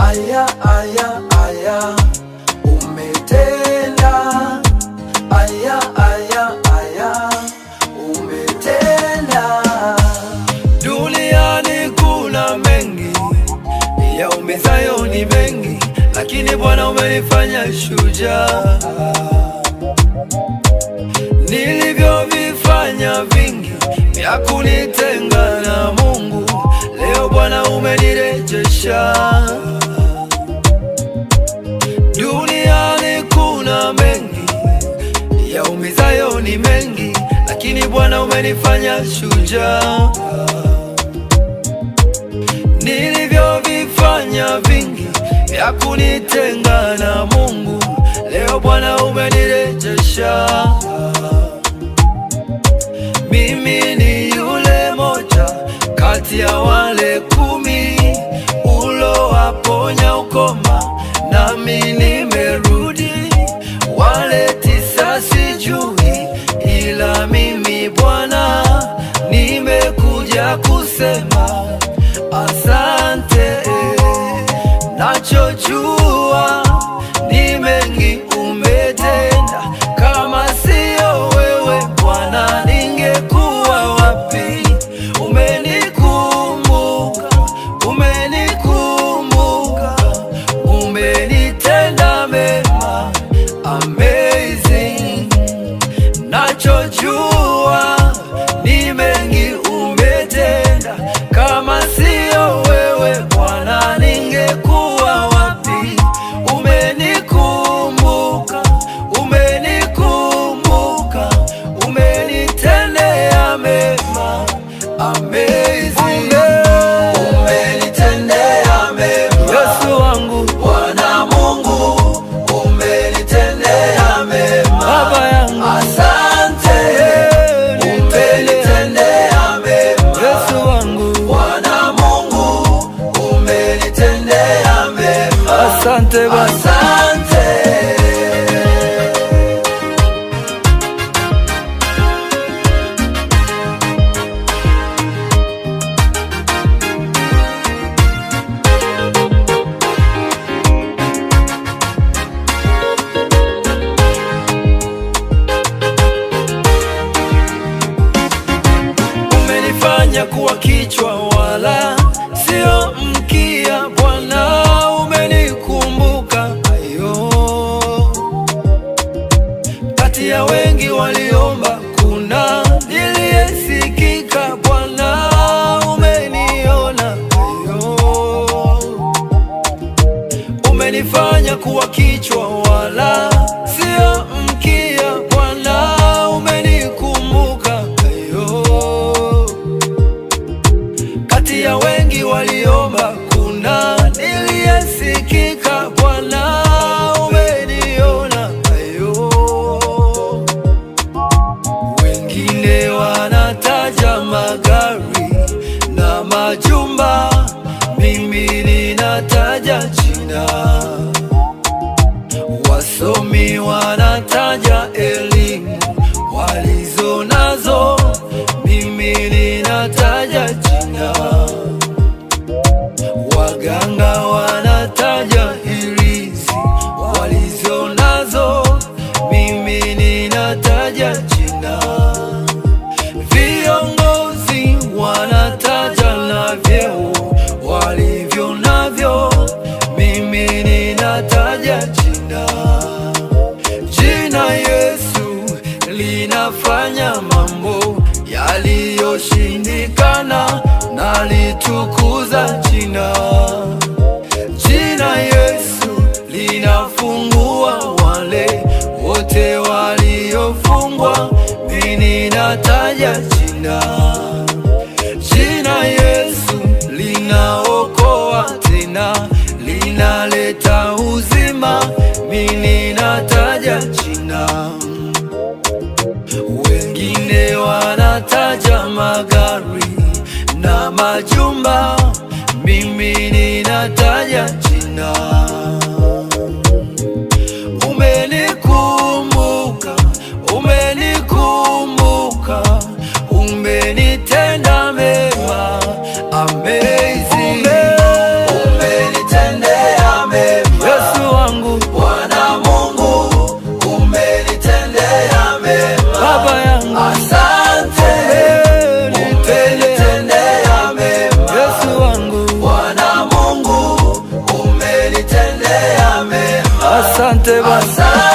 aya aya aya, umetenda. Aya aya aya, umetenda. Duniani kuna mengi yaumizayo ni mengi, lakini Bwana umenifanya shujaa. Nilivyovifanya vingi vya kunitenga na Mungu, leo Bwana umenirejesha. Duniani kuna mengi yaumizayo ni mengi, lakini Bwana umenifanya shujaa. Nilivyovifanya vingi vya kunitenga na Mungu, leo Bwana umenirejesha. Mimi ni yule moja kati ya wale 10 ulowaponya ukoma, nami nimerudi. Wale 9 sijui, ila mimi Bwana nimekuja kusema asante. Nachojua ni mengi umetenda, kama sio wewe Bwana ningekuwa wapi? Umenikumbuka, umenikumbuka, umenitenda mema, amazing. Nachojua ni mengi umetenda, kama sio wewe Bwana ningekuwa wapi? Umenikumbuka, umenikumbuka, umenitendea mema, amazing. Umenitendea mema Yesu wangu, Bwana Mungu, umenitendea mema Baba yangu, asante. Umenitendea mema Yesu wangu, Bwana Mungu, umenitendea mema, asante Baba, asante. Umenifanya kuwa kichwa wala sio mkia, Bwana umenikumbuka. Ayo, kati ya wengi waliomba kuna niliyesikika, Bwana umeniona. Ayo, umenifanya kuwa kichwa wala sio mkia, Bwana umenikumbuka. Ayo, kati ya wengi waliomba kuna niliyesikika, Bwana umeniona. Ayo, wengine wanataja magari na majumba, mimi ninataja jina. Wasomi wanataja elimu walizo nazo, mimi ninataja jina. Waganga wanataja hirizi walizo nazo, mimi ninataja jina. Viongozi wanataja na vyeo walivyo navyo, mimi ninataja jina. Jina Yesu linafanya mambo yaliyoshindikana, nalitukuza jina. Jina Yesu linafungua wale wote waliofungwa, mimi ninataja jina. Jina Yesu linaokoa tena linaleta uzima, mimi ninataja jina. Wengine wanataja magari na majumba, mimi ninataja jina. Umenikumbuka, umenikumbuka, umenitenda mema, amazing. Umenitendea umenitendea mema. Asante Bwana.